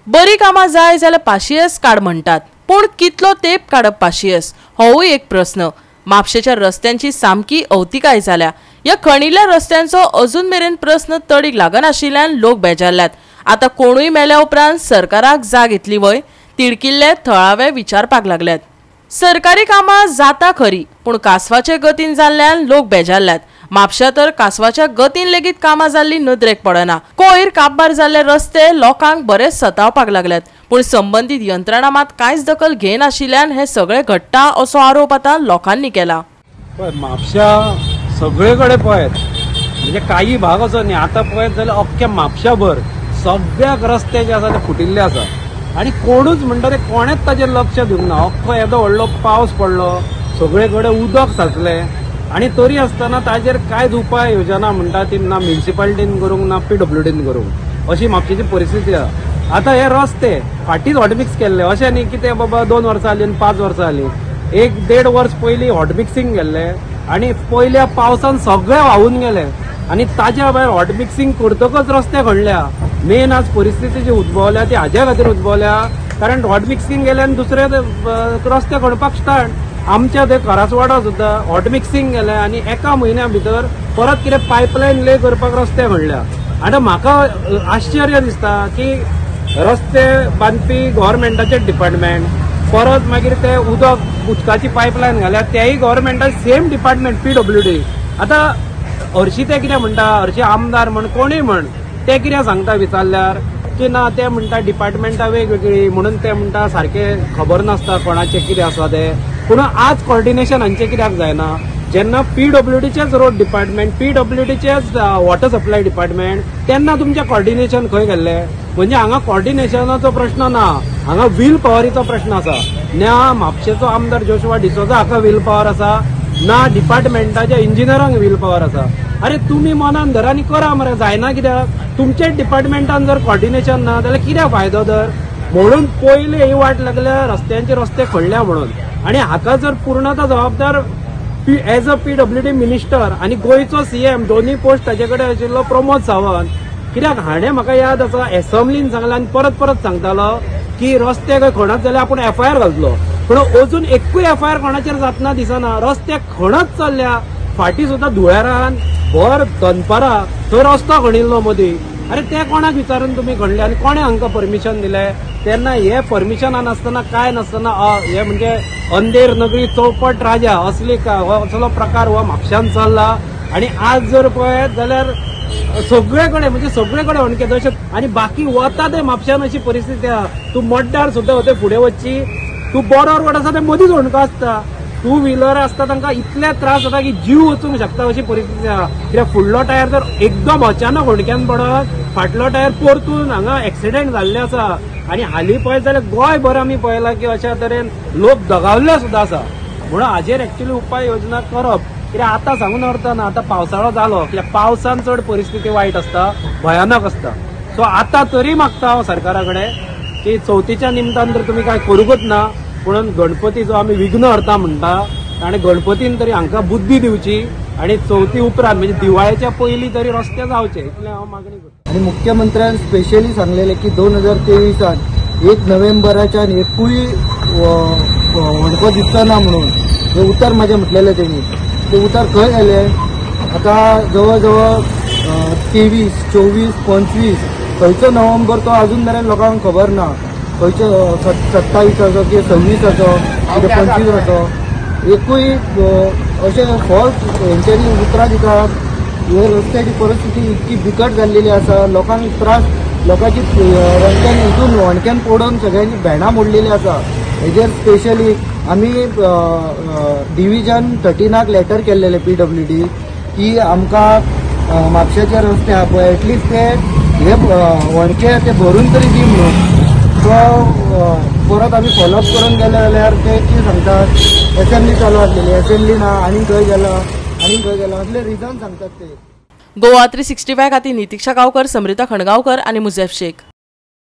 बरी कामां जाय जाल्यार पाशियेस काड म्हणटात, पूण कितलो तेंप काडप पाशियेस होवूय एक प्रस्न। म्हापशेच्या रस्त्यांची सामकी अवतिकाय जाल्या। ह्या खणिल्ल्या रस्त्यांचो अजून मेरेन प्रस्न तडीक लागनाशिल्ल्यान लोक बेजारल्यात। आता कोणूय मेल्या उपरांत सरकाराक जाग येतली वय, तिडकिल्ले थळावे विचारपाक लागल्यात। सरकारी कामां जाता खरी, पूण कासवाचे गतीन जाल्ल्यान लोक बेजारल्यात। म्हापशा तर कासवाच्या गतीन लेगीत कामां जाल्ली नदरेक पडना। कोयर काबार जाल्ले रस्ते लोकांक बरेच सतावपाक लागल्यात, पूण संबंधीत यंत्रणा मात कांयच दखल घेनाशिल्ल्यान हे सगळे घडटा असो आरोप आता लोकांनी केला। म्हापशा सगळेकडे पळयत म्हणजे काही भाग असो न्ही, आता पळयत जाल्यार अख्ख्या म्हापशाभर सगळ्याक रस्ते जे आसा ते फुटिल्ले आसा आणि कोणूच म्हणटा ते कोणेच ताजेर लक्ष दिवंक ना। अख्खो येदो व्हडलो पावस पडलो, सगळे कडेन उदक साचले आणि तरी आसतना ताजेर कांयच उपाय योजना म्हणटा ती ना म्युनिसिपालिटीन करूंक ना PWDन करूंक, अशी म्हापशेची परिस्थिती आसा। आता हे रस्ते फाटीच हॉटमिक्स केल्ले, अशें न्ही की ते बाबा 2 वर्सां जाली आनी 5 वर्सां जाली। 1-1.5 वर्स पयलीं हॉटमिक्सिंग केल्ले आणि पयल्या पावसान सगळे व्हांवून गेले आणि ताज्या भायर हॉटमिक्सिंग करतकच रस्ते खणल्या। मेन आज परिस्थिती जी उद्भवल्या ती हाज्या खातीर उद्भवल्या, कारण हॉटमिक्सिंग केले आनी दुसरे रस्ते खणपाक स्टार्ट। आमच्या ते करासवाडा सुद्दां हॉटमिक्सिंग केले आणि एका म्हयन्या भितर परत कितें पायपलायन ले करपाक रस्ते खणल्या। आतां म्हाका आश्चर्य दिसता की रस्ते बांदपी गव्हर्मेंटाचे डिपार्टमेंट, परत मागीर ते उदकाची पायपलायन घाल्या तेय गव्हर्मेंटाचे सेम डिपार्टमेंट PWD। आता हरशी ते कितें म्हणटा, हरशी आमदार म्हण कोणूय म्हण ते कितें सांगता विचारल्यार की ना ते म्हणटा डिपार्टमेंटा वेगवेगळी म्हणून ते म्हणटा सारखे खबर नासता कोणाचे कितें आसा ते। पूण आज कॉर्डिनेशन हांचे कित्याक जायना, जेन्ना PWDचेच रोड डिपार्टमेंट, PWDचेच वॉटर सप्लाय डिपार्टमेंट, तेन्ना तुमचे कॉर्डिनेशन खंय गेल्ले? म्हणजे हांगा कॉर्डिनेशनाचो प्रश्न ना, हांगा वील पॉवरीचो प्रश्न आसा। ना म्हापशेचो आमदार जोशुआ डिसोजा हाका वील पॉवर आसा, ना डिपार्टमेंटाच्या इंजिनियरांक वील पॉवर आसा। अरे तुम्ही मनान धर आनी करा मरे, जायना कित्याक? तुमचे डिपार्टमेंटान जर कॉर्डिनेशन ना जाल्यार कित्याक फायदो तर? म्हणून पयले ही वाट लागल्या रस्त्यांचे रस्ते खणल्या म्हणून, आणि हाका जर पूर्णता जबाबदार एज अ PWD मिनिस्टर आणि गोयचो CM दोन्ही पोस्ट ताचे कडेन आशिल्लो प्रमोद सावंत। कित्याक हाणें म्हाका याद आसा असेंब्लीन सांगलां आनी परत परत सांगतालो की रस्ते खंय खणत जाल्यार आपूण FIR घालतलो, पूण अजून एकूय FIR कोणाचेर जातना दिसना। रस्ते खणत चल्ल्या, फाटी सुद्दां धुळेरान भर दनपारा थंय रस्तो खणिल्लो मदीं। अरे ते कोणाक विचारून तुम्ही खणले आनी कोणे हांकां परमिशन दिले? तेन्ना हे परमिशनान आसतना काय नासतना हे म्हणजे अंधेर नगरी चौपट राजा असली असलो प्रकार हो म्हापशान चल्ला। आणि आज जर पळयत जाल्यार सगळे कडेन म्हणजे सगळे कडेन अणके अशें, आनी बाकी वता ते म्हापशान अशी परिस्थिती आहा। तूं मड्ड्यार सुद्दां वता फुडें वचची, तूं बोर्डर रोड आसा ते मदींच अणको आसता, 2 व्हिलर आसता तांकां इतले त्रास जाता की जीव वचूंक शकता अशी परिस्थिती आहा। कित्याक फुडलो टायर जर एकदम अचानक अणक्यान पडत, फाटलो टायर परतून हांगा एक्सिडेंट जाल्ले आसा। आणि हालीं पळयत जाल्यार गोंयभर आमी पळयलां की अशा तरेन लोक दगावल्ले सुद्दां आसा। म्हणून हाजेर एक्चुअली उपाय योजना करप, कित्याक आतां सांगून अर्थ ना, आतां पावसाळो जालो कित्याक पावसान चड परिस्थिती वायट आसता, भयानक आसता। सो आतां तरी मागता हांव सरकारा कडेन की चवथीच्या निमतान तर तुमी कांय करूंकच ना, पूण गणपती जो आमी विघ्न हरता म्हणटा आणि गणपतीन तरी हांकां बुद्धी दिवची आणि चवथी उपरांत म्हणजे दिवाळेच्या पयलीं तरी रस्ते जावचे इतलें हांव मागणी करता। आणि मुख्यमंत्र्यान स्पेशली सांगलेले की 2023 1 नोव्हेंबराच्या एकूय वणको दिसचो ना म्हणून हे उतर माझे म्हटलेले त्यांनी। ते उतर खंय गेले? आता जवळ जवळ 23, 24, 25 खंयचो नोव्हेंबर तो अजून मेरेन लोकांक खबर ना। खंयचो 27 असो की 26 असो की 25 असो, एकूय अशे फॉल्स हेंच्यांनी उतरां दितात। हे रस्त्याची परिस्थिती इतकी बिकट जाल्लेली आसा, लोकांक त्रास, लोकांची रस्त्यान हितून वणक्यान पडून सगळ्यांनी भेंडां मोडलेली आसा। हेजेर स्पेशली आमी डिव्हिजन 13 लेटर केल्लेले PWD की आमकां म्हापशेचे रस्ते आहा पळय एटलिस्ट ते हे वणके ते भरून तरी दी म्हणून। सो परत आमी फॉलोअप करून गेले जाल्यार ते कितें सांगतात असेंब्ली चालू आसलेली, असेंब्ली ना आनी खंय गेला आनी खंय गेला असले रिजन सांगतात ते। गोवा 365 खातीर नितीक्षा गांवकर, समृता खणगांवकर आनी मुजेफ शेख।